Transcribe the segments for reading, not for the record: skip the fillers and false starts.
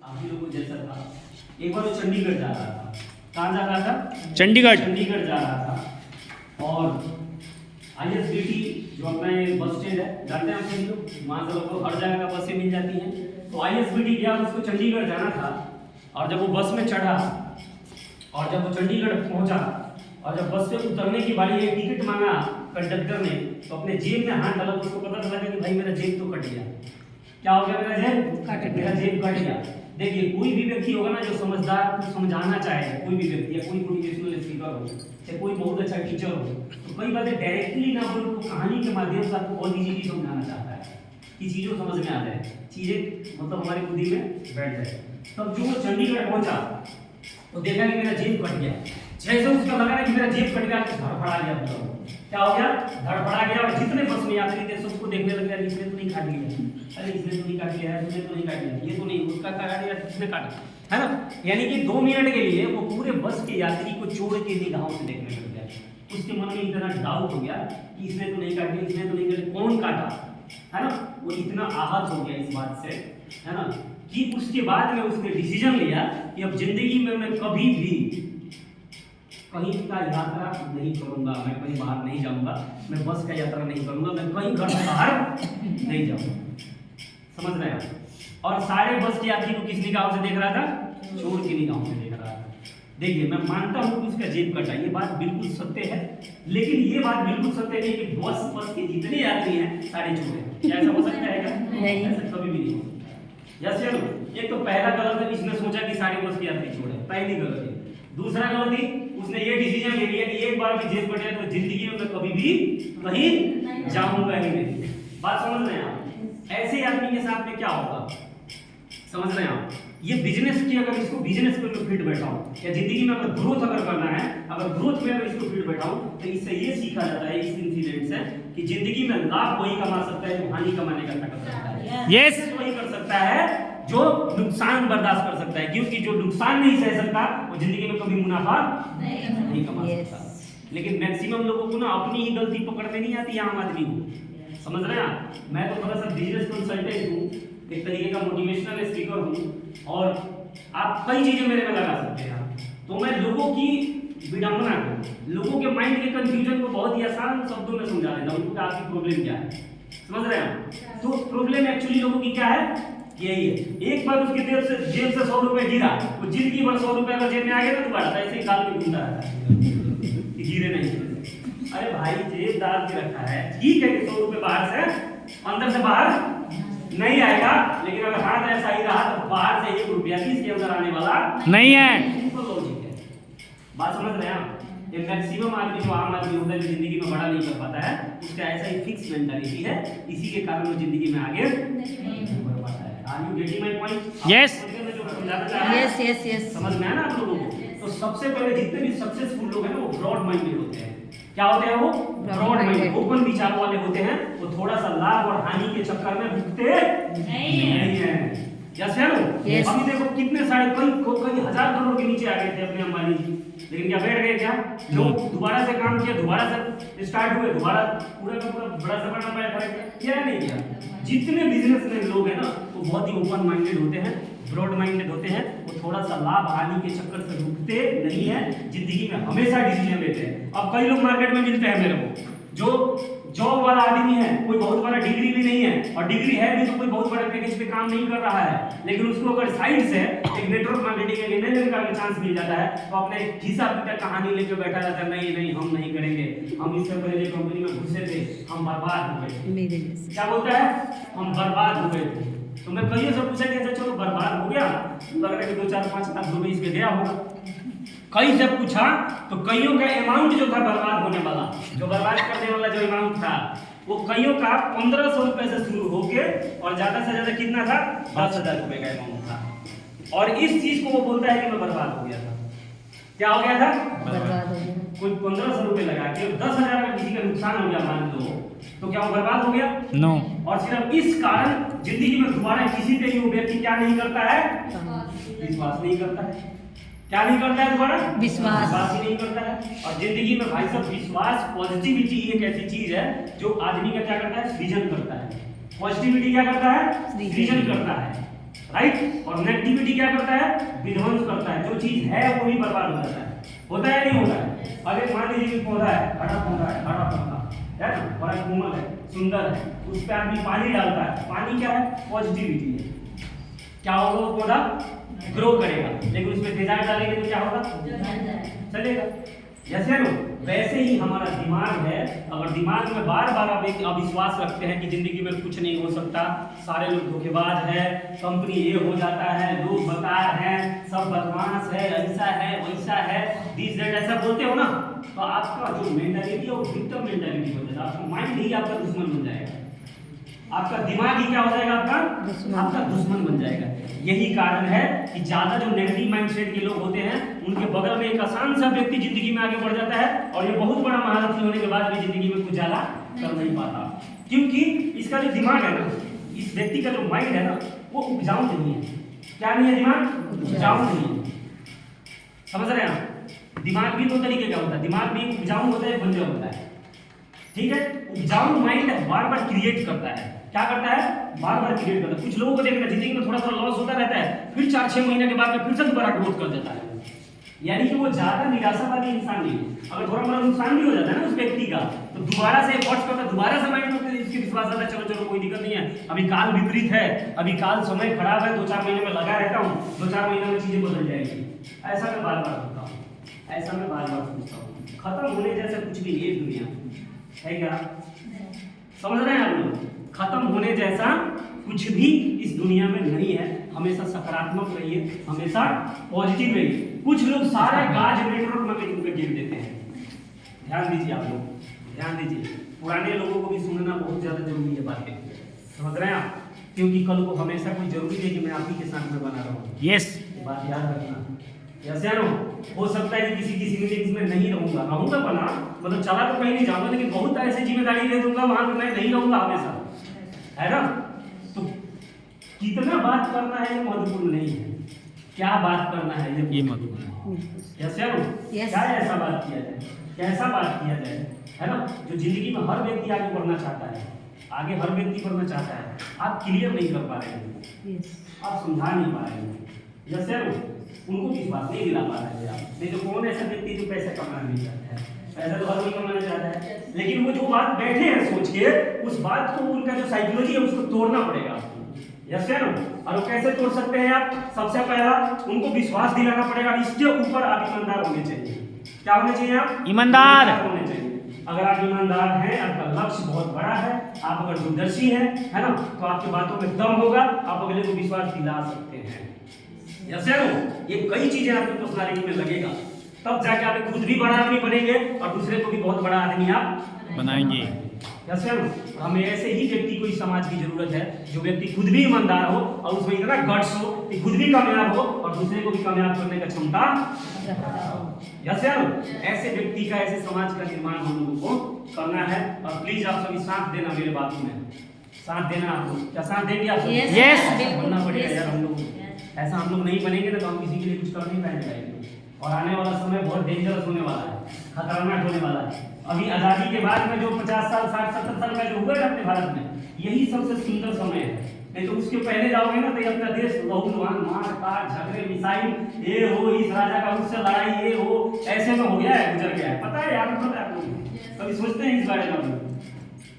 आप ही लोगों जैसा था। एक बार वो चंडीगढ़ जा रहा था। कहाँ जा रहा था? चंडीगढ़ जा रहा था। और ISBT जो अपना ये बस स्टैंड है, जानते हैं आप सभी लोग, वहाँ से लोगों को हर जगह का बसें मिल जाती हैं। तो ISBT गया, उसको चंडीगढ़ जाना था। और जब वो बस में चढ़ा और जब वो चंडीगढ़ पहुंचा और जब बस से उतरने की बारी है, टिकट मांगा कंडक्टर ने, तो अपने जेब में हाथ डाला तो उसको पता चला कि भाई मेरा जेब तो कट गया। क्या हो गया? मेरा जेब कट गया। देखिए, कोई भी व्यक्ति होगा ना जो समझदार, कुछ समझाना चाहे, कोई भी व्यक्ति या कोई मोटिवेशनल स्पीकर हो या कोई बहुत अच्छा टीचर हो, तो कई बातें डायरेक्टली ना बोल तो कहानी के माध्यम से आपको बहुत इजीली समझाना चाहता है कि चीज़ों समझ में आ जाए, चीज़ें मतलब हमारी बुद्धि में बैठ जाए। तब जो चंडीगढ़ पहुंचा तो देखा कि मेरा जेब कट गया। जैसे उसका लगा ना कि मेरा जेब कट गया तो धड़फड़ा गया। मतलब क्या हो गया? धड़फड़ा गया। और जितने बस में यात्री थे सबको देखने लगे, अरे इसने तो नहीं काट लिया, अरे इसने तो नहीं काट लिया, इसने तो नहीं काट लिया, ये तो नहीं, उसका काट लिया, किसने काटा, है ना? यानी कि 2 मिनट के लिए वो पूरे बस के यात्री को छोड़ के निगाहों से देखने लग गया। उसके मन में इतना डाउट हो गया कि इसने तो नहीं काट लिया, इसने तो नहीं काट लिया, कौन काटा, है ना? वो इतना आहत हो गया इस बात से, है ना, कि उसके बाद में उसने डिसीजन लिया कि अब जिंदगी में मैं कभी भी कहीं का यात्रा नहीं करूंगा, मैं कहीं बाहर नहीं जाऊंगा, मैं बस का यात्रा नहीं करूंगा, मैं कहीं घर से बाहर नहीं जाऊंगा। समझ रहे हैं? और सारे बस के यात्री को किस निगाहों से देख रहा था? चोर की निगाहों से देख रहा था। देखिए, मैं मानता हूं कि उसका जेब कटा, ये बात बिल्कुल सत्य है, लेकिन ये बात बिल्कुल सत्य नहीं कि बस के जितने यात्री हैं सारे चोर हैं। क्या ऐसा हो सकता है क्या? नहीं, ऐसा कभी भी नहीं हो सकता। यस या नो? एक तो पहला गलत है, इसने सोचा कि सारे बस के यात्री चोर हैं, पहली गलती। दूसरा गलती, उसने ये डिसीजन ले लिया कि एक बार भी जेब कटे तो जिंदगी में मैं कभी भी कहीं जाऊंगा ही नहीं। बात समझ रहे हैं आप? ऐसे आदमी के साथ में क्या होगा, समझ रहे हैं आप? ये बिजनेस की, अगर इसको बिजनेस में मैं फिट बैठा हूं या जिंदगी में अगर ग्रोथ अगर करना है, अगर ग्रोथ में अगर इसको फिट बैठा हूं, तो इससे ये सीखा जाता है इस इंसिडेंट से कि जिंदगी में लाभ वही कमा सकता है जो हानि कमाने का ताकत रखता है। यस, वही कर सकता है जो नुकसान बर्दाश्त कर सकता है, क्योंकि जो नुकसान नहीं सह सकता वो जिंदगी में कभी मुनाफा नहीं कमा सकता। लेकिन मैक्सिमम लोगों को ना अपनी ही गलती पकड़ने नहीं आती, आम आदमी को। समझ रहे हैं आप? मैं तो थोड़ा सा बिजनेस कंसल्टेंट हूँ, एक तरीके का मोटिवेशनल स्पीकर हूँ, और आप कई चीजें मेरे में लगा सकते हैं। तो मैं लोगों की विडंबना को, लोगों के माइंड के कंफ्यूजन को बहुत ही आसान शब्दों में समझा देता हूँ कि आपकी प्रॉब्लम क्या है। समझ रहे हैं? तो प्रॉब्लम एक्चुअली लोगों की क्या है? यही है। एक बार उसके जेब से 100 रुपए गिरा, वो जिंदगी भर 100 रुपए अगर जेब में आ गया तो दोबारा ऐसे ही गाल में घूमता रहता है, गिरे नहीं। अरे भाई, जेब डाल के रखा है, ठीक है कि 100 रुपए बाहर से, अंदर से बाहर नहीं आएगा, लेकिन अगर हाथ ऐसा ही रहा तो बाहर से 1 रुपया भी इसके अंदर आने वाला नहीं है। सिंपल लॉजिक है। बात समझ रहे हैं आप? ये मैक्सिमम आदमी जो आम आदमी होता है जो जिंदगी में बड़ा नहीं कर पाता है, उसका ऐसा ही फिक्स मेंटालिटी है, इसी के कारण वो जिंदगी में आगे नहीं बढ़ पाता है। Are you getting my point? Yes, yes yes yes, समझ में आया ना आप लोगों को? तो सबसे पहले जितने भी सक्सेसफुल लोग हैं ना, वो ब्रॉड माइंडेड होते हैं। क्या होते हैं वो? ब्रॉड माइंडेड, ओपन विचार वाले होते हैं। वो थोड़ा सा लाभ और हानि के चक्कर में भुगते नहीं है। यस है नो? अभी देखो कितने सारे कई हजार करोड़ के नीचे आ गए थे अपने अंबानी जी, लेकिन क्या बैठ गए? क्या लोग दोबारा से काम किया, दोबारा से स्टार्ट हुए, दोबारा पूरा का पूरा बड़ा से बड़ा नंबर किया नहीं किया? जितने बिजनेसमैन लोग हैं ना, वो बहुत ही ओपन माइंडेड होते हैं, ब्रॉड माइंडेड होते हैं। वो थोड़ा सा लाभ हानि के चक्कर से रुकते नहीं है, जिंदगी में हमेशा डिसीजन लेते हैं। अब कई लोग मार्केट में मिलते हैं मेरे को, जो जॉब वाला आदमी है, कोई बहुत बड़ा डिग्री भी नहीं है, और डिग्री है भी तो कोई बहुत बड़े पैकेज पे काम नहीं कर रहा है, लेकिन उसको अगर साइड से एक नेटवर्क मार्केटिंग के मैनेजर का चांस मिल जाता है तो अपने हिसाब किताब कहानी लेके बैठा रहता है, नहीं हम नहीं करेंगे, हम इससे पहले कंपनी में घुसे थे, हम बर्बाद हो गए। क्या बोलता है? हम बर्बाद हो गए थे। तो मैं कईयों से पूछा कि अच्छा चलो बर्बाद हो गया, लग रहा है कि 2-4-5 लाख रुपए इसके गया होगा। कई से पूछा तो कईयों का अमाउंट जो था बर्बाद होने वाला, जो बर्बाद करने वाला जो अमाउंट था, वो कईयों का 1500 रुपए से शुरू होके और ज्यादा से ज्यादा कितना था? 10,000 रुपए का अमाउंट था। और इस चीज को वो बोलता है कि मैं बर्बाद हो गया था। क्या हो गया था? बर्बाद हो गया। कोई 1500 रुपए लगा के 10,000 का किसी का नुकसान हो गया मान लो, तो क्या वो बर्बाद हो गया? नो। और सिर्फ इस कारण जिंदगी में दोबारा किसी पे वो व्यक्ति क्या नहीं करता है? विश्वास नहीं करता है। क्या नहीं करता है दोबारा? विश्वास ही नहीं करता है। और जिंदगी में भाई साहब विश्वास, पॉजिटिविटी एक ऐसी चीज है जो आदमी का क्या करता है? सृजन करता है। पॉजिटिविटी क्या करता है? सृजन करता है, राइट? और नेगेटिविटी क्या क्या करता है? विध्वंस करता है। जो चीज है वो भी बर्बाद हो जाता है। होता है नहीं होता है? अगर मान लीजिए कि पौधा है, हरा पौधा है, हरा पौधा है ना, बड़ा कोमल है, सुंदर है, उस पर आदमी पानी डालता है। पानी क्या है? पॉजिटिविटी है। क्या होगा? वो पौधा ग्रो करेगा। लेकिन उसमें तेजाब डालेंगे तो क्या होगा? चलेगा। जैसे नो वैसे ही हमारा दिमाग है। अगर दिमाग में बार बार आप एक अविश्वास रखते हैं कि जिंदगी में कुछ नहीं हो सकता, सारे लोग धोखेबाज है, कंपनी ये हो जाता है, लोग बेकार हैं, सब बदमाश है, ऐसा है वैसा है, दिस दैट ऐसा बोलते हो ना, तो आपका जो मेंटालिटी है वो विक्टिम मेंटालिटी हो जाएगा। आपका माइंड ही आपका दुश्मन बन जाएगा। आपका दिमाग ही क्या हो जाएगा? आपका दुश्मन बन जाएगा। यही कारण है कि ज्यादा जो नेगेटिव माइंडसेट के लोग होते हैं उनके बगल में एक आसान सा व्यक्ति जिंदगी में आगे बढ़ जाता है और ये बहुत बड़ा महारथी होने के बाद भी जिंदगी में कुछ ज्यादा कर नहीं पाता, क्योंकि इसका जो दिमाग है ना, इस व्यक्ति का जो माइंड है ना, वो उपजाऊ नहीं है। क्या नहीं है? दिमाग उपजाऊ नहीं है। समझ रहे हैं आप? दिमाग भी दो तरीके का होता है। दिमाग भी उपजाऊ होता है, बंजर होता है। ठीक है? उपजाऊ माइंड बार बार क्रिएट करता है। क्या करता है? बार बार क्रिएट करता है। कुछ लोगों को देखना, जिंदगी में थोड़ा थोड़ा लॉस होता रहता है, फिर 4-6 महीने के बाद में फिर से दोबारा ग्रोथ कर देता है। यानी कि वो ज्यादा निराशावादी इंसान नहीं है। अगर थोड़ा बड़ा नुकसान भी हो जाता है ना उस व्यक्ति का, तो दोबारा से एफर्ट्स करता है, दोबारा से माइंड में इसकी विश्वास आता है, चलो चलो कोई दिक्कत नहीं है, अभी काल विपरीत है, अभी काल समय खराब है, 2-4 महीने में लगा रहता हूँ, 2-4 महीने में चीजें बदल जाएगी। ऐसा मैं बार बार सोचता हूँ, ऐसा मैं बार बार सोचता हूँ। खत्म होने जैसा कुछ भी नहीं है दुनिया है। क्या समझ रहे हैं आप लोग? खत्म होने जैसा कुछ भी इस दुनिया में नहीं है। हमेशा सकारात्मक रहिए, हमेशा पॉजिटिव रहिए। कुछ लोग सारे गाज नेटवर्क में उनके गिर देते हैं। ध्यान दीजिए आप लोग, ध्यान दीजिए। पुराने लोगों को भी सुनना बहुत ज्यादा जरूरी है बातें, समझ रहे हैं आप? क्योंकि कल को हमेशा कोई जरूरी है कि मैं आप ही के साथ में बना रहा हूँ। यस, बात याद रखना। जैसे हो सकता है कि किसी मीटिंग्स में नहीं रहूंगा बना, मतलब चला तो कहीं नहीं जाऊंगा, लेकिन बहुत ऐसी जिम्मेदारी दे दूंगा वहां पर मैं नहीं रहूंगा हमेशा, है ना? तो कितना बात करना है ये महत्वपूर्ण नहीं है, क्या बात करना है ये महत्वपूर्ण है। कैसे क्या ऐसा बात किया जाए, कैसा बात किया जाए, है ना? जो जिंदगी में हर व्यक्ति आगे बढ़ना चाहता है, आगे हर व्यक्ति बढ़ना चाहता है। आप क्लियर नहीं कर पा रहे हैं, आप समझा नहीं पा रहे हैं, जैसे उनको विश्वास नहीं दिला पा रहे हैं आप। नहीं तो कौन ऐसा व्यक्ति जो पैसा कमाना नहीं चाहता है? पैसा तो हर कोई कमाना चाहता है, लेकिन वो जो बात बैठे हैं सोच के, उस बात को, उनका जो साइकोलॉजी है उसको तोड़ना पड़ेगा आपको। यस है ना? और वो कैसे तोड़ सकते हैं आप? सबसे पहला उनको विश्वास दिलाना पड़ेगा। इसके ऊपर आप ईमानदार होने चाहिए। क्या होने चाहिए? आप ईमानदार होने चाहिए। अगर आप ईमानदार हैं, आपका लक्ष्य बहुत बड़ा है, आप अगर दूरदर्शी हैं, है ना, तो आपकी बातों में दम होगा, आप अगले को विश्वास दिला सकते हैं। यस है ना? ये कई चीजें आपकी पर्सनालिटी में लगेगा, तब जाके आप खुद भी बड़ा आदमी बनेंगे और दूसरे को भी बहुत बड़ा आदमी आप बनाएंगे। यस है ना? हमें ऐसे ही व्यक्ति को इस समाज की जरूरत है, जो व्यक्ति खुद भी ईमानदार हो और उसमें इतना गट्स हो कि खुद भी कामयाब हो और दूसरे को भी कामयाब करने का क्षमता। यस है ना? ऐसे व्यक्ति का, ऐसे समाज का निर्माण हम लोगों को करना है। और प्लीज आप सभी साथ देना, मेरे बातों में साथ देना। आप लोग क्या साथ देंगे? आप यस बनना पड़ेगा यार हम लोग। ऐसा हम लोग नहीं बनेंगे ना तो हम किसी के लिए कुछ कर नहीं पाएंगे। और आने वाला समय बहुत डेंजरस होने वाला है, खतरनाक होने वाला है। अभी आजादी के बाद में जो 50 साल 60-70 साल का जो हुआ है अपने भारत में, यही सबसे सुंदर समय है। नहीं तो उसके पहले जाओगे ना तो ये अपना देश बहुत मार काट झगड़े मिसाइल ये हो, इस राजा का उससे लड़ाई ये हो, ऐसे में हो गया है, गुजर गया है। पता है यार, पता है आप लोग कभी सोचते हैं इस बारे में?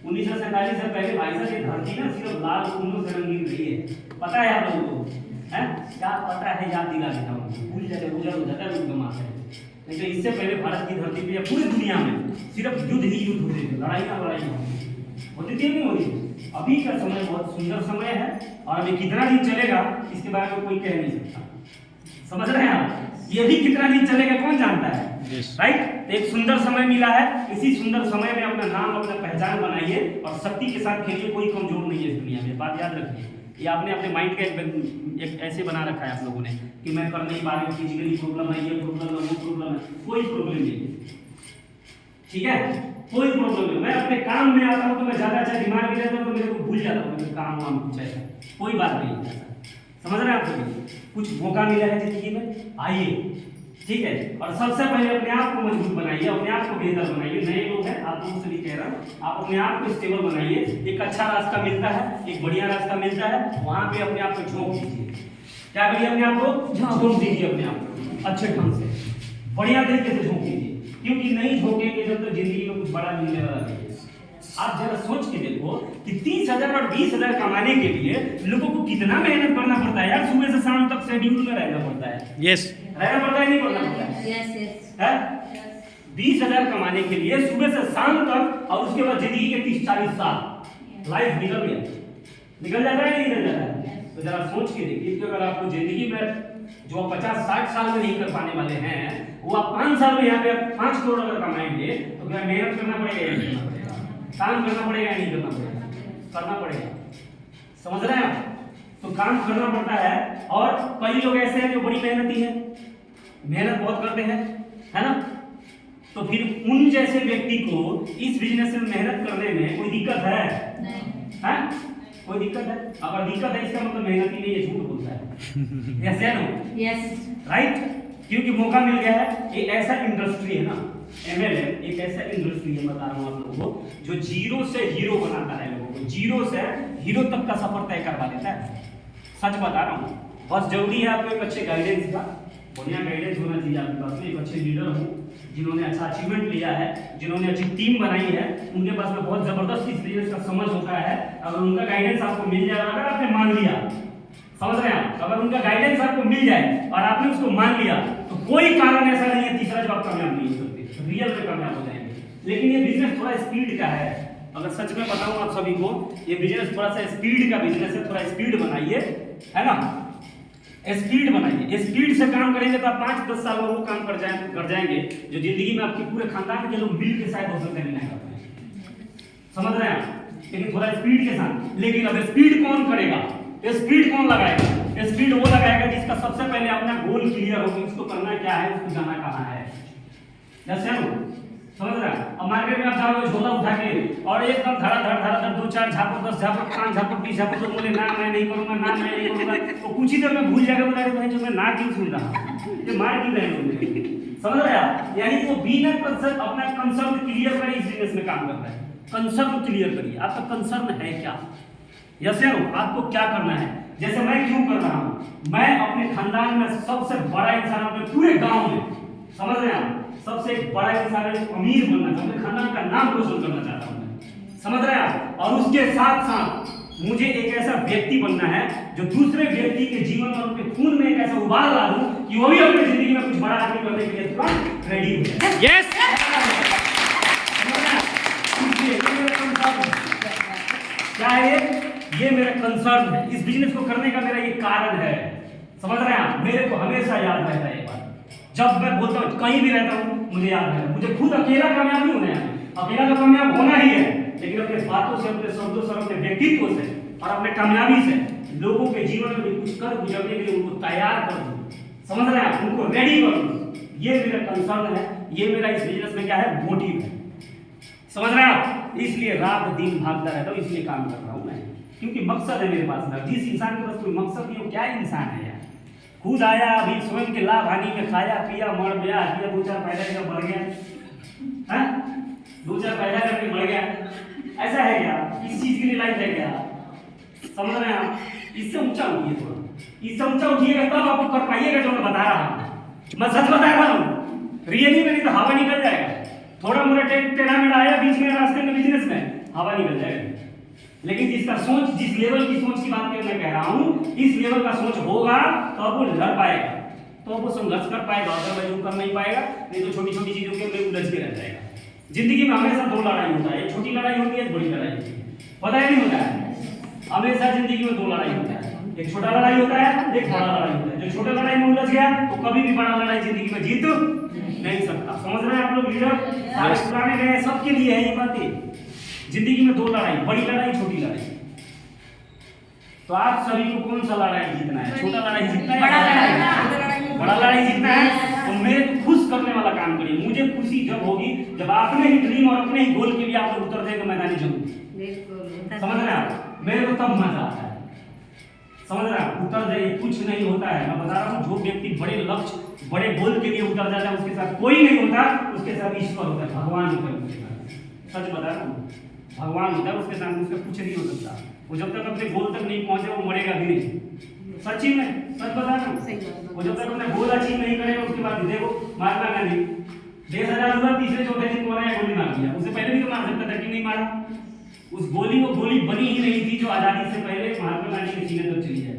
1947 से पहले भाई साहब ये धरती ना सिर्फ लाल खूनों से रंगीन रही है। पता है आप लोगों को? है क्या पता है? याद दिला देता हूँ, भूल जाते गुजर हो जाता है लोग दिमाग से। नहीं तो इससे पहले भारत की धरती पे या पूरी दुनिया में सिर्फ युद्ध ही युद्ध होते थे, लड़ाई होती थी नहीं होती। अभी का समय बहुत सुंदर समय है और अभी कितना दिन चलेगा इसके बारे में कोई कह नहीं सकता। समझ रहे हैं आप? ये भी कितना दिन चलेगा कौन जानता है? राइट? एक सुंदर समय मिला है, इसी सुंदर समय में अपना नाम, अपना पहचान बनाइए और शक्ति के साथ खेलिए। कोई कमजोर नहीं है इस दुनिया में, बात याद रखिए। ये आपने अपने माइंड का एक ऐसे बना रखा है आप लोगों ने कि मैं कर नहीं पा रही हूँ, फिजिकली प्रॉब्लम है, ये प्रॉब्लम है, वो प्रॉब्लम है। कोई प्रॉब्लम नहीं, ठीक है? कोई प्रॉब्लम नहीं। मैं अपने काम में आता हूँ तो मैं ज्यादा अच्छा दिमाग भी रहता हूँ तो मेरे को भूल जाता हूँ काम वाम कुछ ऐसा, कोई बात नहीं। समझ रहे हैं आप सभी? कुछ मौका मिला है जिंदगी में, आइए, ठीक है? और सबसे पहले अपने आप को मजबूत बनाइए, अपने आप को बेहतर बनाइए। नए लोग हैं, आप लोगों से भी कह रहा हूँ, आप अपने आप को स्टेबल बनाइए। एक अच्छा रास्ता मिलता है, एक बढ़िया रास्ता मिलता है, वहां पे अपने आप को झोंक दीजिए। क्या करिए अपने आप को, झोंक दीजिए अपने आप को अच्छे ढंग से, बढ़िया तरीके से झोंक दीजिए, क्योंकि नहीं झोंकेंगे जब तक जिंदगी में कुछ बड़ा मिलने वाला नहीं है। आप जरा सोच के देखो कि 30,000 और 20,000 कमाने के लिए लोगों को कितना मेहनत करना पड़ता है यार, सुबह से शाम तक शेड्यूल में रहना पड़ता है। यस, रहना पड़ता है, नहीं पड़ना पड़ता है? यस यस है 20,000 कमाने के लिए सुबह से शाम तक, और उसके बाद जिंदगी के 30-40 साल लाइफ निकल गया, निकल जाता है नहीं निकल जाता है? तो जरा सोच के देखिए कि अगर आपको जिंदगी में जो 50-60 साल में नहीं कर पाने वाले हैं, वो आप 5 साल में यहाँ पे 5 करोड़ अगर कमाएंगे, तो क्या मेहनत करना पड़ेगा या नहीं करना पड़ेगा, काम करना पड़ेगा या नहीं करना पड़ेगा, करना पड़ेगा। समझ रहे हैं आप? तो काम करना पड़ता है। और कई लोग ऐसे हैं जो बड़ी मेहनती हैं, मेहनत बहुत करते हैं, है ना? तो फिर उन जैसे व्यक्ति को इस बिजनेस में मेहनत करने में कोई दिक्कत है? है कोई दिक्कत है? अगर दिक्कत है इसका मतलब मेहनत ही नहीं है, झूठ बोलता है। यस या नो? यस राइट, क्योंकि मौका मिल गया है। एक ऐसा इंडस्ट्री है ना, MLM एक ऐसा इंडस्ट्री है, बता रहा हूँ आप लोगों को, जो जीरो से हीरो बनाता है लोगों को, जीरो से हीरो तक का सफर तय करवा देता है। सच बता रहा हूँ। बस जरूरी है आपको एक अच्छे गाइडेंस का, बढ़िया गाइडेंस होना चाहिए आपके पास में, एक अच्छे लीडर हो जिन्होंने अच्छा अचीवमेंट लिया है, जिन्होंने अच्छी टीम बनाई है, उनके पास में बहुत जबरदस्त इस बिजनेस का समझ होता है। अगर उनका गाइडेंस आपको मिल जाए, अगर आपने मान लिया, समझ रहे हैं आप, अगर उनका गाइडेंस आपको मिल जाए और आपने उसको मान लिया, तो कोई कारण ऐसा नहीं है तीसरा जो आप कामयाब नहीं हो सकते, रियल में कामयाब हो जाएंगे। लेकिन ये बिजनेस थोड़ा स्पीड का है, अगर सच में बताऊं आप सभी को, ये बिजनेस थोड़ा सा स्पीड का बिजनेस है, थोड़ा स्पीड बनाइए, है ना? स्पीड बनाइए, स्पीड से काम करेंगे तो आप 5-10 साल में वो काम कर जाएंगे जो जिंदगी में आपके पूरे खानदान के लोग मिल के शायद हो सकते हैं नहीं कर पाए। समझ रहे हैं आप? लेकिन थोड़ा स्पीड के साथ। लेकिन अब स्पीड कौन करेगा, स्पीड कौन लगाएगा? स्पीड वो लगाएगा जिसका सबसे पहले अपना गोल क्लियर हो कि उसको करना क्या है, उसको जाना कहाँ है। जैसे समझ रहे हैं? अब मार्केट में आप जाओगे झोला उठा के और एकदम धड़ा 2-4 झापड़, 10 झापड़, 5 झापड़, 20 झापड़, तो बोले ना मैं नहीं करूंगा, ना मैं नहीं करूंगा, तो कुछ ही देर में भूल जाएगा, बोला भाई जो मैं ना क्यों सुन रहा, ये मार क्यों रहे हैं? समझ रहे हैं आप? यानी वो बिना कंसर्न, अपना कंसर्न क्लियर करे इस बिजनेस में काम करता है। कंसर्न क्लियर करिए, आपका कंसर्न है क्या? यस या नो? आपको क्या करना है? जैसे मैं क्यों कर रहा हूं, मैं अपने खानदान में सबसे बड़ा इंसान, अपने पूरे गांव में, समझ रहे हैं आप, सबसे बड़ा इंसान, अमीर बनना चाहता हूं, खानदान का नाम रोशन करना चाहता हूं मैं। समझ रहे हैं आप? और उसके साथ साथ मुझे एक ऐसा व्यक्ति बनना है जो दूसरे व्यक्ति के जीवन और उनके खून में एक ऐसा उबाल ला दूं कि वो भी अपनी जिंदगी में कुछ बड़ा आदमी बनने के लिए तुरंत रेडी हो जाए। यस, क्या है ये मेरा कंसर्न है, इस बिजनेस को करने का मेरा ये कारण है। समझ रहे हैं आप? मेरे को हमेशा याद रहता है ये बात, जब मैं बोलता हूँ कहीं भी रहता हूँ मुझे याद रहता है। मुझे खुद अकेला कामयाब नहीं होना है, अकेला तो कामयाब होना ही है, लेकिन अपने बातों से, अपने शब्दों से, अपने व्यक्तित्व से और अपने कामयाबी से लोगों के जीवन में कुछ कर गुजरने के लिए उनको तैयार कर दूं। समझ रहे हैं आप? उनको रेडी कर दूं। ये मेरा कंसर्न है, ये मेरा इस बिजनेस में क्या है, मोटिव है। समझ रहे हैं आप? इसलिए रात दिन भागता रहता हूँ, इसलिए काम कर रहा हूँ मैं, क्योंकि मकसद है मेरे पास में। जिस इंसान के पास कोई मकसद नहीं हो, क्या इंसान है यार? खुद आया, अभी स्वयं के लाभ हानि में खाया पिया, मर गया, 2-4 पैदा करके बढ़ गया, हैं? 2-4 पैदा करके बढ़ गया, ऐसा है क्या? किस चीज के लिए लाइफ है क्या? समझ रहे हैं आप? इससे ऊंचा उठिए, थोड़ा इससे ऊंचा उठिएगा तब आपको कर पाइएगा जो मैं बता रहा हूँ। मैं सच बता रहा हूँ, रियली में नहीं तो हवा निकल जाएगा। थोड़ा मोड़ा टेढ़ा मेढ़ा आया बीच में रास्ते में बिजनेस में, हवा निकल जाएगा। लेकिन जिसका सोच, जिस लेवल की सोच की बात मैं कह रहा हूँ, इस लेवल का सोच होगा तो अब वो लड़ पाएगा, तो अब वो संघर्ष कर पाएगा, अदरवाइज वो कर नहीं पाएगा। नहीं तो छोटी छोटी चीजों के में उलझ के रह जाएगा। जिंदगी में हमेशा 2 लड़ाई होता है, एक छोटी लड़ाई होती है, एक बड़ी लड़ाई होती है। पता है नहीं होता है? हमेशा जिंदगी में 2 लड़ाई होता है, एक छोटा लड़ाई होता है, एक बड़ा लड़ाई होता है। जो छोटा लड़ाई में उलझ गया तो कभी भी बड़ा लड़ाई जिंदगी में जीत नहीं सकता। समझ रहे हैं आप लोग? लीडर सारे पुराने गए, सबके लिए है ये बातें। जिंदगी में 2 लड़ाई, बड़ी लड़ाई, छोटी लड़ाई। तो आप सभी को कौन सा लड़ाई जीतना है? छोटा लड़ाई जीतना है, बड़ा लड़ाई जीतना है? तो मेरे को खुश करने वाला काम करिए। मुझे खुशी जब होगी जब अपने ही ड्रीम और अपने ही गोल के लिए आप लोग उतर जाएंगे मैदानी जंग। समझ रहे हैं आप? मेरे को तब मजा आता है। समझ रहे हैं? उतर जाइए, कुछ नहीं होता है। मैं बता रहा हूँ, जो व्यक्ति बड़े लक्ष्य, बड़े गोल के लिए उतर जाता है उसके साथ कोई नहीं होता, उसके साथ ईश्वर होता है, भगवान होता है उसके साथ। सच बता रहा हूँ, भगवान होता है उसके साथ, उसका कुछ नहीं हो सकता। वो जब तक अपने गोल तक नहीं पहुंचे वो मरेगा भी नहीं। सच्ची में सच बता रहा हूँ, वो जब तक अपने गोल अचीव नहीं करेगा उसके बाद देखो महात्मा गांधी 10,000 हुआ, तीसरे चौथे दिन कोरोना गोली मार दिया। उससे पहले भी तो मार सकता था, क्यों नहीं मारा? उस गोली वो गोली बनी ही नहीं थी जो आजादी से पहले महात्मा गांधी के सीने तक चली जाए।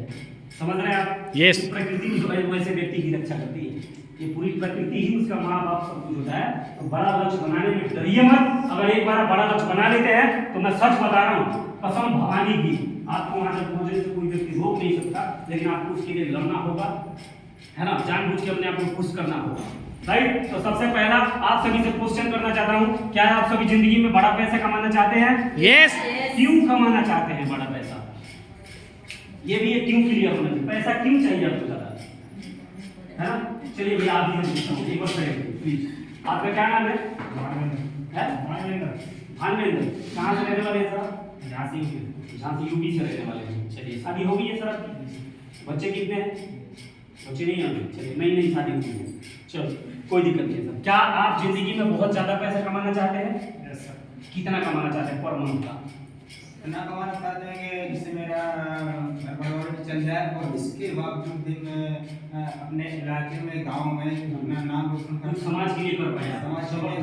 समझ रहे हैं आप? यस। प्रकृति जो है वैसे व्यक्ति की रक्षा करती है, ये पूरी प्रकृति ही उसका माँ बाप सब कुछ होता है। तो बड़ा लक्ष्य बनाने में डरिए मत। अगर एक बार बड़ा लक्ष्य बना लेते हैं तो मैं सच बता रहा हूँ, कसम भवानी की, आपको वहां तक पहुंचने से कोई व्यक्ति रोक नहीं सकता, लेकिन आपको उसके लिए लड़ना होगा, है ना, जानबूझ के अपने आप को खुश करना होगा। राइट? तो सबसे पहला आप सभी से क्वेश्चन करना चाहता हूँ, क्या आप सभी जिंदगी में बड़ा पैसा कमाना चाहते हैं? यस। क्यों कमाना चाहते हैं बड़ा पैसा? ये भी एक क्यों क्लियर होना चाहिए, पैसा क्यों चाहिए आपको ज्यादा, है ना? चलिए भैया आप ही पूछता हूँ, एक बार करें प्लीज। आपका क्या नाम है? भानवेंद्र। कहाँ से रहने वाले हैं सर? झांसी यूपी से रहने वाले हैं। चलिए, शादी हो गई है सर आपकी? बच्चे कितने हैं? बच्चे नहीं हैं? चलिए, नई शादी हुई है, चलो कोई दिक्कत नहीं है सर। क्या आप जिंदगी में बहुत ज्यादा पैसा कमाना चाहते हैं? Yes sir. कितना कमाना चाहते हैं पर मंथ का? इतना कमाना चाहते हैं कि जिससे मेरा परिवार भी चल जाए और इसके बावजूद भी मैं अपने इलाके में, गांव में अपना नाम रोशन कर, समाज के लिए कर पाए। समाज के लिए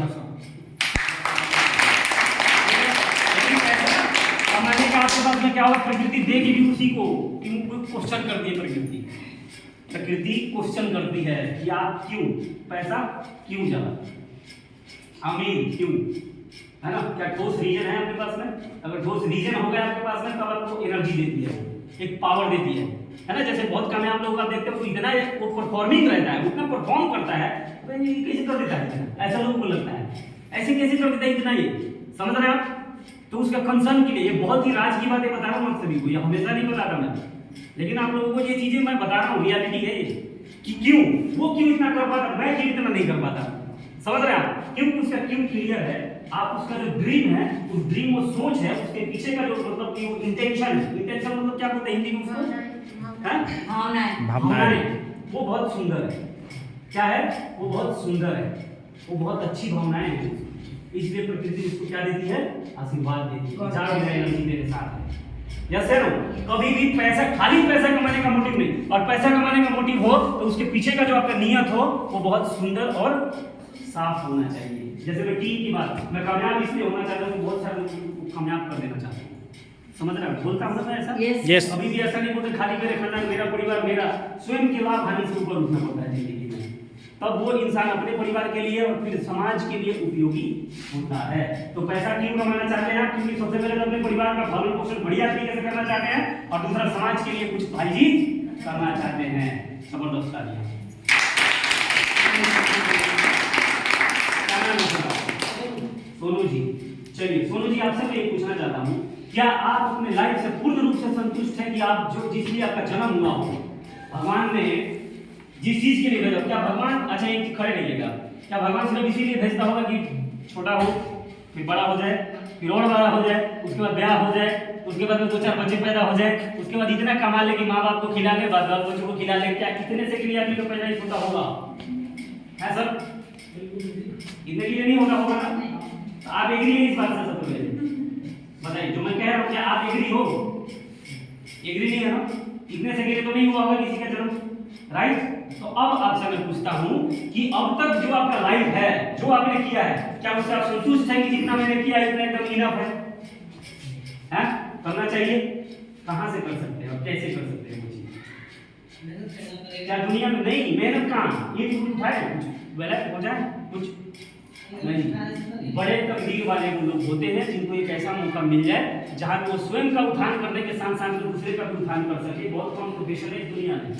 कमाने का आपके पास में क्या हो, प्रकृति देगी भी उसी को। क्वेश्चन करती है प्रकृति, प्रकृति क्वेश्चन करती है कि आप क्यों पैसा क्यों ज्यादा, अमीर क्यों, है ना? क्या ठोस रीजन है आपके पास में? अगर ठोस रीजन हो गया आपके पास में तब आपको एनर्जी देती है, एक पावर देती है ना? जैसे बहुत कामयाब लोग आप देखते हो तो इतना वो परफॉर्मिंग रहता है, उतना परफॉर्म करता है, तो ये कैसे कर देता है, ऐसा लोगों को लगता है, ऐसे कैसे कर देता है इतना, ये समझ रहे हैं आप? तो उसका कंसर्न के लिए ये बहुत ही राज की बातें बता रहा हूँ आप सभी को, ये हमेशा नहीं बताता मैं, लेकिन आप लोगों को ये चीजें मैं बता रहा हूँ, रियलिटी है ये, कि क्यों वो क्यों इतना कर पाता, मैं क्यों इतना नहीं कर पाता। समझ रहे हैं आप? क्योंकि उसका क्यों क्लियर है। आप उसका जो ड्रीम है, उस ड्रीम वो सोच है, उसके पीछे का जो मतलब कि वो इंटेंशन मतलब क्या बोलते हैं हिंदी में उसको, भावनाएं, वो बहुत सुंदर है। क्या है? वो बहुत सुंदर है, वो बहुत अच्छी भावनाएं हैं, इसलिए प्रकृति उसको क्या देती है? आशीर्वाद देती है, जा एनर्जी मेरे साथ है। यस है ना? कभी भी पैसा, खाली पैसा कमाने का मोटिव नहीं, और पैसा कमाने का मोटिव हो तो उसके पीछे का जो आपका नियत हो वो बहुत सुंदर और साफ होना चाहिए। जैसे मैं टीम की बात, मैं कामयाब इसलिए होना चाहता हूँ, बहुत सारे लोगों को कामयाब कर देना चाहता हूँ। समझ रहे हैं? बोलता हूँ ना ऐसा? यस। अभी भी ऐसा नहीं बोलते खाली मेरे खानदान, मेरा परिवार, मेरा स्वयं के लाभ हानि से ऊपर उठना पड़ता है जिंदगी में, तब वो इंसान अपने परिवार के लिए और फिर समाज के लिए उपयोगी होता है। तो पैसा क्यों कमाना चाहते हैं? क्योंकि सबसे पहले तो अपने परिवार का भरण पोषण बढ़िया तरीके से करना चाहते हैं, और दूसरा समाज के लिए कुछ भाईजी करना चाहते हैं। जबरदस्त तालियां। सोनू जी, चलिए सोनू जी आपसे मैं ये पूछना चाहता हूँ, क्या आप अपने लाइफ से पूर्ण रूप से संतुष्ट हैं कि आप जो जिसलिए आपका जन्म हुआ हो, भगवान ने जिस चीज के लिए भेजा, क्या भगवान, अच्छा एक खड़े रहिएगा, क्या भगवान सिर्फ इसीलिए भेजता होगा कि छोटा हो फिर बड़ा हो जाए, फिर और बड़ा हो जाए, उसके बाद ब्याह हो जाए, उसके बाद में 2-4 बच्चे पैदा हो जाए, उसके बाद इतना कमा ले कि माँ बाप को खिला ले, बाल बच्चों को खिला ले, क्या इतने से के लिए आदमी का पैदा होता होगा? है सर? इतने के लिए नहीं होता होगा ना? तो आप एग्री है इस बात से? सबसे पहले बताइए, जो मैं कह रहा हूँ क्या आप एग्री हो? एग्री नहीं है ना? इतने से के लिए तो नहीं हुआ होगा किसी का जन्म, राइट? तो अब आपसे मैं पूछता हूं कि अब तक जो आपका लाइफ है, जो आपने किया है, क्या उससे आप संतुष्ट हैं कि जितना मैंने किया इतना एकदम इनफ है? हैं? करना चाहिए? कहां से कर सकते हैं और कैसे कर सकते हैं वो चीज? क्या दुनिया में नहीं मेहनत कहां, ये भी उठाए कुछ गलत हो जाए कुछ नहीं। बड़े तकदीर वाले वो लोग होते हैं जिनको एक ऐसा मौका मिल जाए जहां वो स्वयं का उत्थान करने के साथ साथ दूसरे का भी उत्थान कर सके। बहुत कम प्रोफेशन है इस दुनिया में,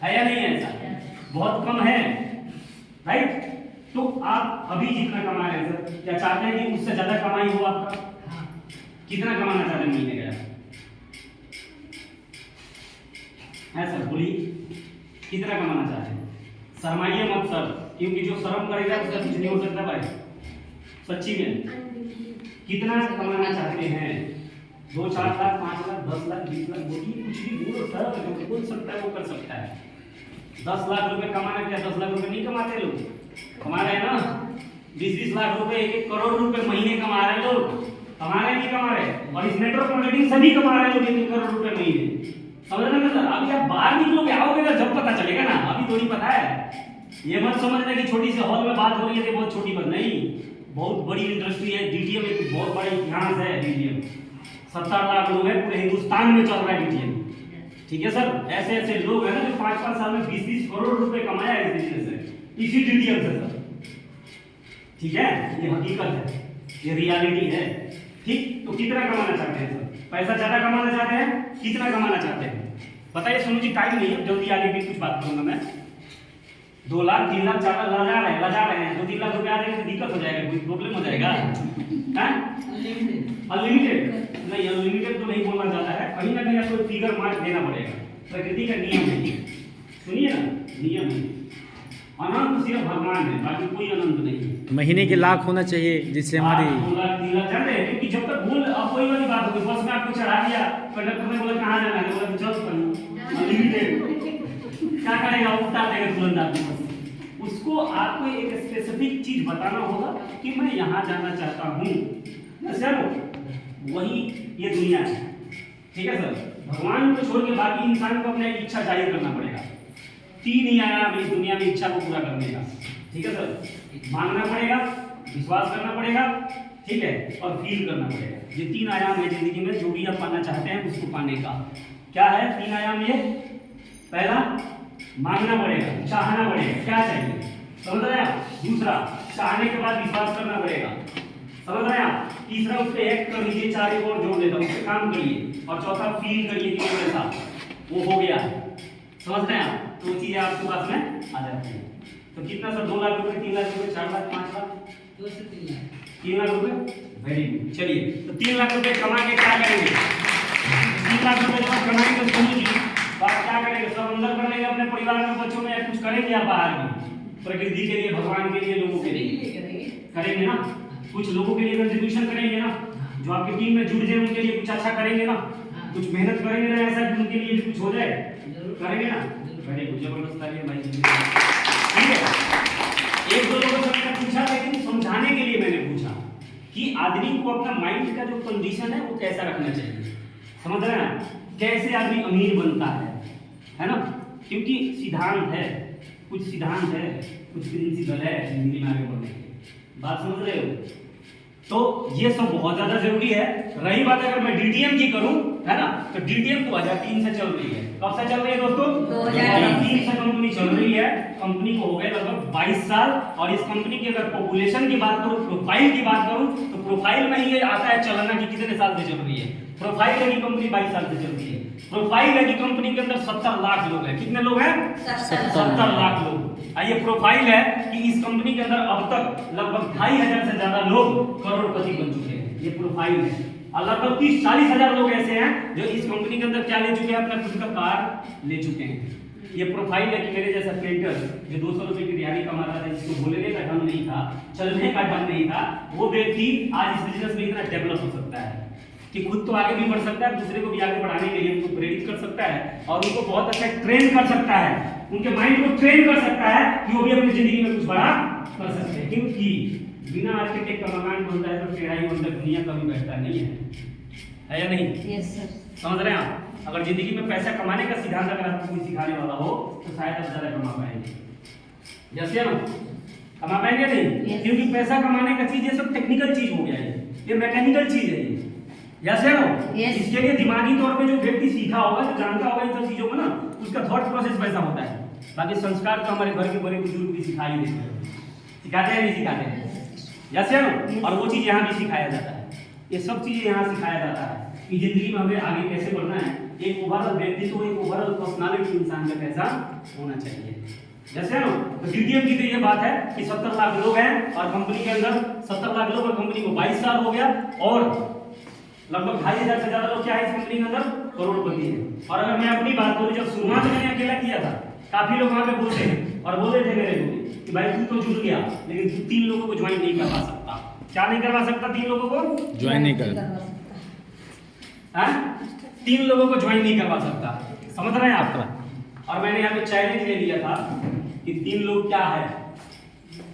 है या नहीं है? ऐसा बहुत कम है, राइट? तो आप अभी जितना कमा रहे हैं सर, क्या चाहते हैं कि उससे ज्यादा कमाई हो आपका? कितना कमाना चाहते हैं महीने का? है सर, बोलिए कितना कमाना चाहते हैं? शर्माइए मत सर, क्योंकि जो शर्म करेगा उसका कुछ नहीं हो सकता भाई। सच्ची में कितना कमाना चाहते हैं? 2-4 लाख, 5 लाख, 10 लाख, 20 लाख, बोलिए कुछ भी बोलो सर, जो बोल सकता है वो कर सकता है। 10 लाख रुपए कमाना, क्या 10 लाख रुपए नहीं कमाते लोग? कमा रहे हैं ना? 20-20 लाख रुपए, 1-1 करोड़ रुपए महीने कमा रहे हैं लोग, कमा रहे हैं नहीं कमा रहे? और इस नेटवर्क मार्केटिंग सभी कमा रहे हैं लोग 1 करोड़ रुपए महीने। समझ रहे हैं सर? अभी आप बाहर निकलोगे आओगे ना जब पता चलेगा ना, अभी थोड़ी पता है। ये मत समझना कि छोटी सी हॉल में बात हो रही है तो बहुत छोटी बात नहीं, बहुत बड़ी इंडस्ट्री है। डीटीएम एक बहुत बड़ा इतिहास है। डीटीएम 70 लाख लोग हैं, पूरे हिंदुस्तान में चल रहा है डीटीएम। ठीक है सर, ऐसे ऐसे लोग हैं ना जो 5-5 साल में 20-20 करोड़ रुपए कमाया है इस बिजनेस से, इसी डीटीएम से सर। ठीक है, ये हकीकत है, ये रियलिटी है। ठीक, तो कितना कमाना चाहते हैं सर? पैसा ज्यादा कमाना चाहते हैं, कितना कमाना चाहते हैं बताइए? सोनू जी टाइम नहीं है, जल्दी आगे भी कुछ बात करूंगा मैं। 2 लाख 3 लाख 4 लाख लजा रहे हैं 2-3 लाख रुपए आ जाएंगे तो दिक्कत हो जाएगा, कोई प्रॉब्लम हो जाएगा? अनलिमिटेड नहीं, अनलिमिटेड तो नहीं बोलना चाहता है, कहीं ना कहीं आपको फिगर मार्क देना पड़ेगा। प्रकृति का नियम है, सुनिए ना, नियम है। अनंत सिर्फ भगवान है, बाकी कोई अनंत नहीं है। महीने के लाख होना चाहिए जिससे हमारी 2 लाख 3 लाख जान रहे हैं, क्योंकि जब तक भूल अब वही वाली बात होगी, बस में आपको चढ़ा दिया, कंडक्टर ने बोला कहाँ जाना है, बोला चल पर अनलिमिटेड, क्या करेगा? उतार देगा तुरंत आपको। उसको आपको एक स्पेसिफिक चीज बताना होगा कि मैं यहाँ जाना चाहता हूँ, सर वही ये दुनिया है। ठीक है सर, भगवान को छोड़ के बाकी इंसान को अपने इच्छा जाहिर करना पड़ेगा। 3 ही आयाम इस दुनिया में इच्छा को पूरा करने का। ठीक है सर, मांगना पड़ेगा, विश्वास करना पड़ेगा, ठीक है, और फील करना पड़ेगा। ये 3 आयाम है जिंदगी में, जो भी आप पाना चाहते हैं उसको पाने का। क्या है 3 आयाम? ये पहला मांगना पड़ेगा, चाहना पड़ेगा, क्या चाहिए, समझ रहे हैं आप? दूसरा, चाहने के बाद विश्वास करना पड़ेगा, समझ रहे हैं आप? तीसरा, उस पर एक्ट कर लीजिए, 4 एक और जोड़ देता हूँ, उस पर काम करिए। और चौथा, फील करिए कि मेरे साथ वो हो गया, समझ रहे हैं आप? तो चीजें आपके पास में आ जाती है। तो कितना सर? 2 लाख रुपए, 3 लाख रुपए, 4 लाख, 5 लाख, 2 से 3 लाख, 3 लाख रुपए। वेरी गुड, चलिए तो 3 लाख रुपए कमा के क्या करेंगे? 3 लाख रुपए जब कमाएंगे तो समझिए तो आप क्या करेंगे? सब अंदर कर लेंगे अपने परिवार में, बच्चों में, या कुछ करेंगे आप बाहर में? प्रकृति के लिए, भगवान के लिए, लोगों के लिए करेंगे ना? कुछ लोगों के लिए कंट्रीब्यूशन करेंगे ना? जो आपकी टीम में जुड़ जाए उनके लिए कुछ अच्छा करेंगे ना? कुछ मेहनत करेंगे ना, ऐसा कि उनके लिए भी कुछ हो जाए, करेंगे ना? वेरी गुड, जबरदस्त तालियां भाई। ठीक है, 1-2 लोगों से मैंने पूछा, लेकिन समझाने के लिए मैंने पूछा कि आदमी को अपना माइंड का जो कंडीशन है वो कैसा रखना चाहिए, समझ रहे हैं? कैसे आदमी अमीर बनता है ना? क्योंकि सिद्धांत है, कुछ सिद्धांत है, कुछ प्रिंसिपल है जिंदगी में आगे बढ़ने के। बात समझ रहे हो? तो ये सब बहुत ज्यादा जरूरी है। रही बात अगर मैं डीटीएम की करूं, है ना, तो डीटीएम 2003 से चल रही है। कब से चल रही है दोस्तों? 2003 से कंपनी चल रही है। कंपनी को हो गए लगभग 22 साल। और इस कंपनी की अगर पॉपुलेशन की बात करूं, प्रोफाइल की बात करूं, तो प्रोफाइल में ही ये आता है चलना कि कितने साल से चल रही है। प्रोफाइल है कि कंपनी 22 साल से चल रही है। प्रोफाइल है कि कंपनी के अंदर 70 लाख लोग हैं। कितने लोग हैं? 70 लाख लोग। ये प्रोफाइल है कि इस कंपनी के अंदर अब तक लगभग 2500 से ज्यादा लोग करोड़पति बन चुके हैं। ये प्रोफाइल है। और लगभग 30-40 हजार लोग ऐसे हैं जो इस कंपनी के अंदर क्या ले चुके हैं? अपना खुद का कार ले चुके हैं। ये प्रोफाइल है कि मेरे जैसा पेंटर जो 200 रुपए की दिहाड़ी कमाता था, जिसको बोलने का ढंग नहीं था, चलने का ढंग नहीं था, वो व्यक्ति आज इस बिजनेस में इतना डेवलप हो सकता है कि खुद तो आगे भी बढ़ सकता है, दूसरे को भी आगे बढ़ाने के लिए उनको प्रेरित कर सकता है और उनको बहुत अच्छा ट्रेन कर सकता है, उनके माइंड को ट्रेन कर सकता है कि वो भी अपनी जिंदगी में कुछ बड़ा कर सकते हैं। क्योंकि बिना आर्किटेक्ट का मकान बनता है तो टेढ़ा ही बनता है, दुनिया कभी बैठता नहीं है या नहीं? Yes sir. समझ रहे हैं आप? अगर जिंदगी में पैसा कमाने का सिद्धांत अगर आपको कोई सिखाने वाला हो तो शायद आप ज्यादा कमा पाएंगे। यस या नो? कमा पाएंगे नहीं? क्योंकि पैसा कमाने का चीज ये सब टेक्निकल चीज हो गया है, ये मैकेनिकल चीज है। यस या नो? इसके लिए दिमागी तौर पे जो व्यक्ति सीखा होगा, जो जानता होगा इन सब चीजों को ना, उसका थॉट प्रोसेस वैसा होता है। बाकी संस्कार तो हमारे घर के बड़े बुजुर्ग भी सिखा ही देते हैं, सिखाते हैं नहीं सिखाते हैं? यस या नो? और वो चीज यहाँ भी सिखाया जाता है। ये सब चीजें यहाँ सिखाया जाता है कि जिंदगी में हमें आगे कैसे बढ़ना है, एक ओवरऑल व्यक्तित्व, एक ओवरऑल पर्सनालिटी इंसान का कैसा होना चाहिए। जैसे ना तो डीटीएम की तो ये बात है कि 70 लाख लोग हैं और कंपनी के अंदर 70 लाख लोग और कंपनी को 22 साल हो गया और लगभग 2500 से ज्यादा लोग क्या है इस कंपनी के अंदर? करोड़पति हैं। और अगर मैं अपनी बात करूं, जब शुरुआत मैंने अकेला किया था, काफी लोग वहां पे बोलते हैं और बोलते थे मेरे को कि भाई तू तो जुड़ गया लेकिन तू 3 लोगों को ज्वाइन नहीं करवा सकता। क्या नहीं करवा सकता? 3 लोगों को ज्वाइन नहीं कर, 3 लोगों को ज्वाइन नहीं करवा सकता। समझ रहे हैं आप? और मैंने यहाँ पे चैलेंज ले लिया था कि 3 लोग क्या है,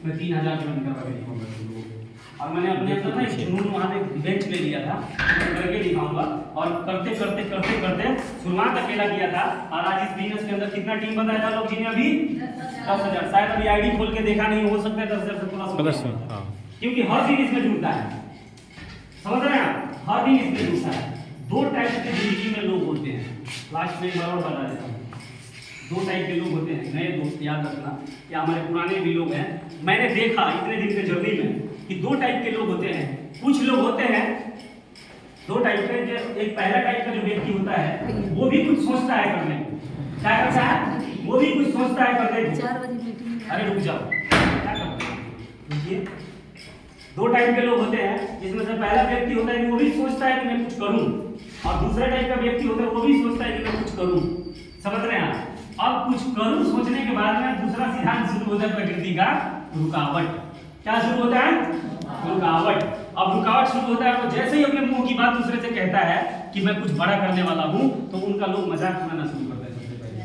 मैं 3000 ज्वाइन करवा के दिखाऊंगा तुम लोगों को। और मैंने अपने अंदर ना एक जुनून वहाँ पे बेंच ले लिया था, मैं करके दिखाऊंगा। और करते करते करते करते शुरुआत अकेला किया था, और आज इस बिजनेस के अंदर कितना टीम बनाया था लोग जी ने अभी 10,000। शायद अभी आईडी खोल के देखा नहीं, हो सकता है 10,000 से थोड़ा, क्योंकि हर दिन इसमें जुड़ता है। समझ रहे हैं आप, हर दिन इसमें जुड़ता है। दो टाइप के जिंदगी में लोग होते हैं, लास्ट में एक बार और बता देता हूँ। दो टाइप के लोग होते हैं, नए दोस्त याद रखना, या हमारे पुराने भी लोग हैं। मैंने देखा इतने दिन के जर्नी में कि दो टाइप के लोग होते हैं। कुछ लोग होते हैं दो टाइप के, एक पहला टाइप का जो व्यक्ति होता है वो भी कुछ सोचता है करने को, क्या करता है, वो भी कुछ सोचता है करने को। अरे रुक जाओ, क्या करते हैं, रुकिए। दो टाइप के लोग होते हैं, जिसमें से पहला व्यक्ति होता है कि वो भी सोचता है कि मैं कुछ करूं, और दूसरा टाइप का व्यक्ति होता है वो भी सोचता है कि मैं कुछ करूं। समझ रहे हैं आप? अब कुछ करूं सोचने के बाद में दूसरा सिद्धांत शुरू होता है प्रकृति का, रुकावट। क्या शुरू होता है? रुकावट। अब रुकावट शुरू होता है तो जैसे ही अपने मुंह की बात दूसरे से कहता है कि मैं कुछ बड़ा करने वाला हूं, तो उनका लोग मजाक उड़ाना शुरू करते हैं। सबसे पहले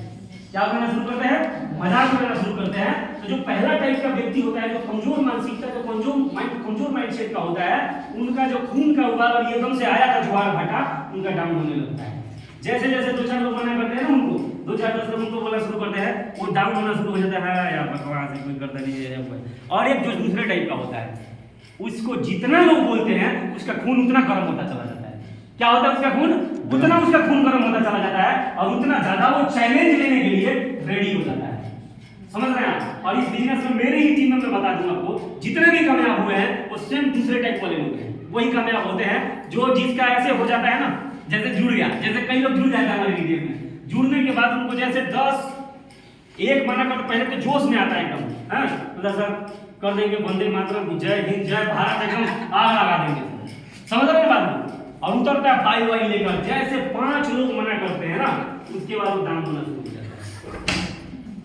क्या करना शुरू करते हैं? मजाक उड़ाना शुरू करते हैं। तो जो पहला टाइप का व्यक्ति होता है, जो कमजोर मानसिकता, जो कमजोर माइंडसेट का होता है, उनका जो खून का उबाल और एकदम से आया था ज्वार भाटा, उनका डाउन होने लगता है। जैसे जैसे दो चार लोग मना करते हैं ना उनको, दो चार दस लोग उनको बोलना शुरू करते हैं, वो डाउन होना शुरू हो जाता है, यार बकवास है, कोई करता नहीं है। और एक जो दूसरे टाइप का होता है, उसको जितना लोग बोलते हैं उसका खून उतना गर्म होता चला जाता है। क्या होता है? उसका खून उतना, उसका खून गर्म होता चला जाता है, और उतना ज्यादा वो चैलेंज लेने के लिए रेडी हो जाता है। समझ रहे हैं आप? और इस बिजनेस में मेरे ही टीम में मैं बता दूं आपको, जितने भी कामयाब हुए हैं वो सेम दूसरे टाइप वाले लोग हैं, वही कामयाब होते हैं। जो जिसका ऐसे हो जाता है ना, जैसे जुड़ गया, जैसे कई लोग जुड़ जाते हैं हमारे वीडियो में, जुड़ने के बाद उनको जैसे 10 एक मना कर, पहले तो जोश में आता है एकदम, हाँ मतलब सर कर देंगे वंदे मातरम, जय हिंद, जय भारत, एकदम आग लगा देंगे। समझ रहे हैं बात में? और उतरता है फाइल वाइल लेकर, जैसे 5 लोग मना करते हैं ना, उसके बाद वो डाउन होना शुरू हो जाता है।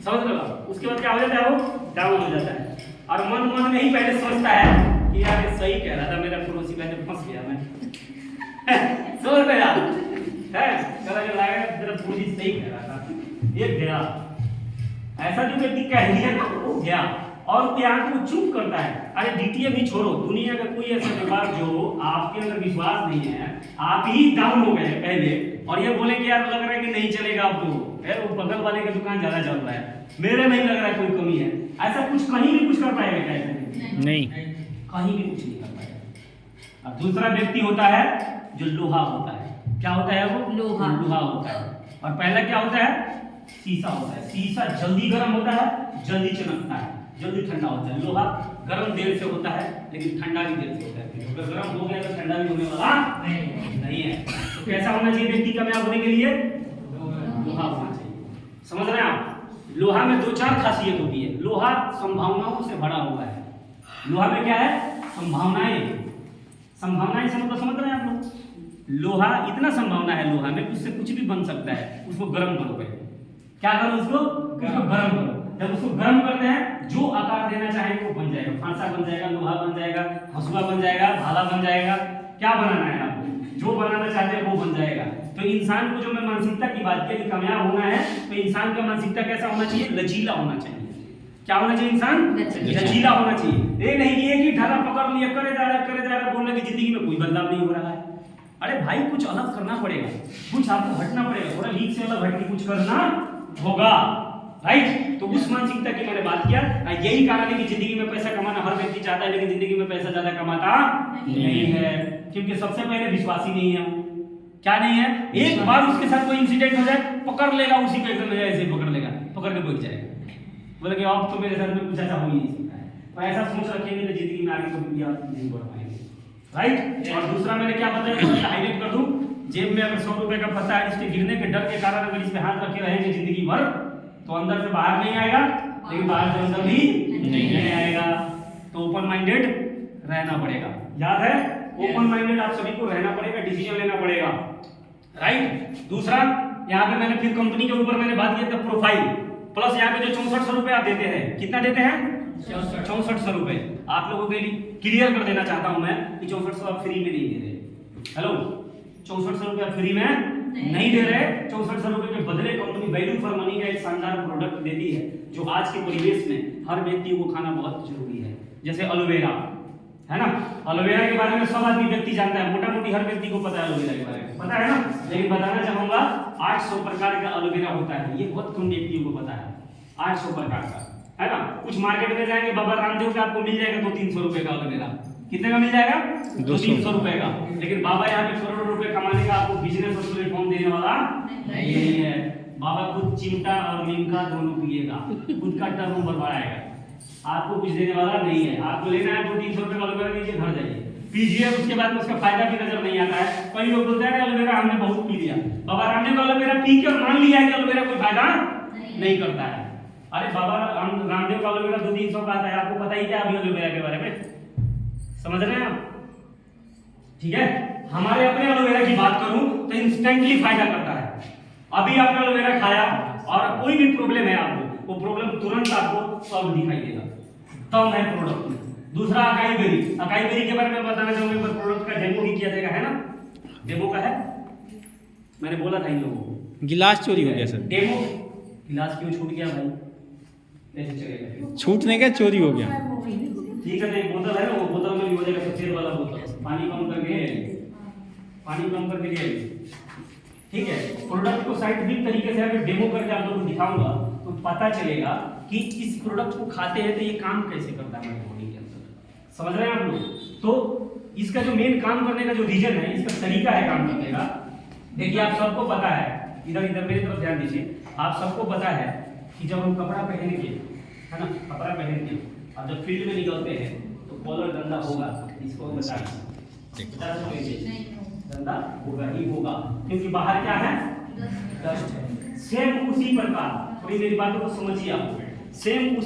समझ रहे हो? उसके बाद क्या हो जाता है? वो डाउन हो जाता है, और मन में ही पहले सोचता है कि यार ये सही कह रहा था, मेरा पड़ोसी पहले फंस गया मैं। समझ रहे यार है, चला जो लगेगा तेरा पूरी सही कह रहा था, ये गया। ऐसा जो व्यक्ति कह दिया ना, वो गया, और यहाँ को चुप करता है। अरे डीटीए भी छोड़ो, दुनिया का कोई ऐसा व्यापार जो आपके अंदर विश्वास नहीं है, आप ही डाउन हो गए पहले, और ये बोले कि यार लग रहा है कि नहीं चलेगा अब तो, वो बगल वाले की दुकान ज्यादा चल रहा है, मेरे नहीं लग रहा है कोई कमी है। ऐसा कुछ कहीं भी कुछ कर पाएगा क्या? नहीं, कहीं भी कुछ नहीं कर पाएगा। अब दूसरा व्यक्ति होता है जो लोहा होता है। क्या होता है? वो लोहा होता है। और पहला क्या होता है? शीशा होता है। शीशा जल्दी गर्म होता है, जल्दी चमकता है, जल्दी ठंडा होता है। लोहा गर्म देर से होता है, लेकिन ठंडा भी देर से होता है। अगर गर्म हो गया तो ठंडा भी होने वाला नहीं है। तो कैसा होना चाहिए व्यक्ति कामयाब होने के लिए? लोहा होना चाहिए। समझ रहे हैं आप? लोहा में 2-4 खासियत होती है। लोहा संभावनाओं से भरा हुआ है। लोहा में क्या है? संभावनाएं। संभावनाएं से मतलब समझ रहे हैं आप लोग? लोहा इतना संभावना है लोहा में, उससे कुछ भी बन सकता है। उसको गर्म करो पहले। क्या करो? उसको गर्म करो। जब उसको गर्म करते हैं, जो आकार देना चाहेंगे वो बन जाएगा। फांसा बन जाएगा, लोहा बन जाएगा, हंसुआ बन जाएगा, भाला बन जाएगा। क्या बनाना है आपको? जो बनाना चाहते हैं वो बन जाएगा। तो इंसान को जो मैं मानसिकता की बात की, कामयाब होना है तो इंसान का मानसिकता कैसा होना चाहिए? लचीला होना चाहिए। क्या होना चाहिए? इंसान लचीला होना चाहिए। ये नहीं कि ढाला पकड़ लिया, करे जा रहा बोलने की जिंदगी में कोई बदलाव नहीं हो रहा है। अरे भाई कुछ अलग करना पड़ेगा, कुछ आपको हटना पड़ेगा, थोड़ा लीक से अलग हट के कुछ करना होगा, राइट? तो उस मानसिकता की मैंने बात किया। यही कारण है कि जिंदगी में पैसा कमाना हर व्यक्ति चाहता है, लेकिन जिंदगी में पैसा ज्यादा कमाता नहीं है, क्योंकि सबसे पहले विश्वासी नहीं है। क्या नहीं है? एक बार उसके साथ कोई इंसिडेंट हो जाए, पकड़ लेगा उसी को, एकदम ऐसे पकड़ लेगा, पकड़ के बैठ जाएगा, बोले कि अब तो मेरे साथ में कुछ ऐसा हो ही नहीं सकता है। तो ऐसा सोच रखेंगे तो जिंदगी में आगे कभी आप नहीं बढ़ पाएंगे, राइट? और दूसरा मैंने क्या बताया, हाईलाइट कर दूं, जेब में अगर 100 रुपए का पता है, इसके गिरने के डर के कारण अगर इसमें हाथ रखे रहेंगे जिंदगी भर, तो अंदर से बाहर नहीं आएगा, लेकिन बाहर से अंदर भी नहीं आएगा। तो ओपन माइंडेड रहना पड़ेगा। याद है? ओपन माइंडेड आप सभी को रहना पड़ेगा, डिसीजन लेना पड़ेगा, राइट? दूसरा, यहाँ पे मैंने फिर कंपनी के ऊपर मैंने बात किया था प्रोफाइल प्लस। यहाँ पे जो 6400 रुपए आप देते हैं, कितना देते हैं? 6400 रुपए। आप लोगों के लिए क्लियर कर देना चाहता हूं मैं कि 6400 आप फ्री में नहीं दे रहे। हेलो, 6400 रुपए फ्री में नहीं दे रहे। 6400 रुपए के बदले कंपनी वैल्यू फॉर मनी का एक शानदार प्रोडक्ट देती है, जो आज के परिवेश में हर व्यक्ति को खाना बहुत जरूरी है। जैसे एलोवेरा, है ना। एलोवेरा के बारे में सब आदमी व्यक्ति जानता है, मोटा मोटी हर व्यक्ति को पता है एलोवेरा के बारे में, पता है ना। लेकिन बताना चाहूंगा 800 प्रकार का एलोवेरा होता है, ये बहुत कम व्यक्तियों को पता है। 800 प्रकार का, है ना। कुछ मार्केट में जाएंगे बाबा रामदेव का आपको मिल जाएगा 200-300 रुपए का एलोवेरा। कितने का मिल जाएगा? 200-300 रुपए का। लेकिन बाबा यहाँ पे करोड़ों रुपए कमाने का आपको बिजनेस और प्लेटफॉर्म देने वाला नहीं है। बाबा खुद चिमटा और लीमका दोनों पिएगा, खुद का टर्नओवर बढ़ाएगा, आपको कुछ देने वाला नहीं है। आपको लेना है 200-300 रुपए का एलोवेरा लीजिए, घर जाइए पीजिए, उसके बाद में उसका फायदा भी नजर नहीं आता है। कई लोग बोलते हैं एलोवेरा हमने बहुत पी लिया, बाबा रामदेव का एलोवेरा पी के और मान लिया है कि एलोवेरा कोई फायदा नहीं करता है। अरे बाबा रामदेव का एलोवेरा 200-300 का आता है, आपको पता ही क्या अभी एलोवेरा के बारे में, समझ रहे हैं आप? ठीक है, हमारे अपने एलोवेरा की बात करूं तो इंस्टेंटली फायदा करता है। अभी आपने एलोवेरा खाया और कोई भी प्रॉब्लम है आपको, वो प्रॉब्लम तुरंत आपको सॉल्व दिखाई देगा, तब है प्रोडक्ट। दूसरा अकाई बेरी, अकाई बेरी के बारे में बताना चाहूंगा, पर प्रोडक्ट का डेमो भी किया जाएगा, है ना। डेमो का है, मैंने बोला था इन लोगों को। गिलास चोरी हो गया सर। डेमो गिलास क्यों छूट गया भाई, कैसे चलेगा? छूटने का चोरी हो गया। ठीक है, एक बोतल है ना, वो बोतल में भी हो जाएगा, सफेद वाला बोतल, पानी कम करके ले। ठीक है, प्रोडक्ट को साइंटिफिक तरीके से अगर डेमो करके आप लोगों को दिखाऊंगा तो पता चलेगा कि इस प्रोडक्ट को खाते हैं तो ये काम कैसे करता है हमारी बॉडी के अंदर, समझ रहे हैं आप लोग। तो इसका जो मेन काम करने का जो रीजन है, इसका तरीका है काम करने का, देखिए आप सबको पता है, इधर मेरी तरफ ध्यान दीजिए, आप सबको पता है कि जब हम कपड़ा पहनेंगे, है ना, कपड़ा पहन के और जब फील्ड में निकलते हैं तो कॉलर गंदा होगा, इसको हम बताएंगे, गंदा होगा ही होगा, क्योंकि बाहर क्या है, डस्ट है। सेम उसी प्रकार, थोड़ी मेरी बातों को समझिए आप, सेम उसी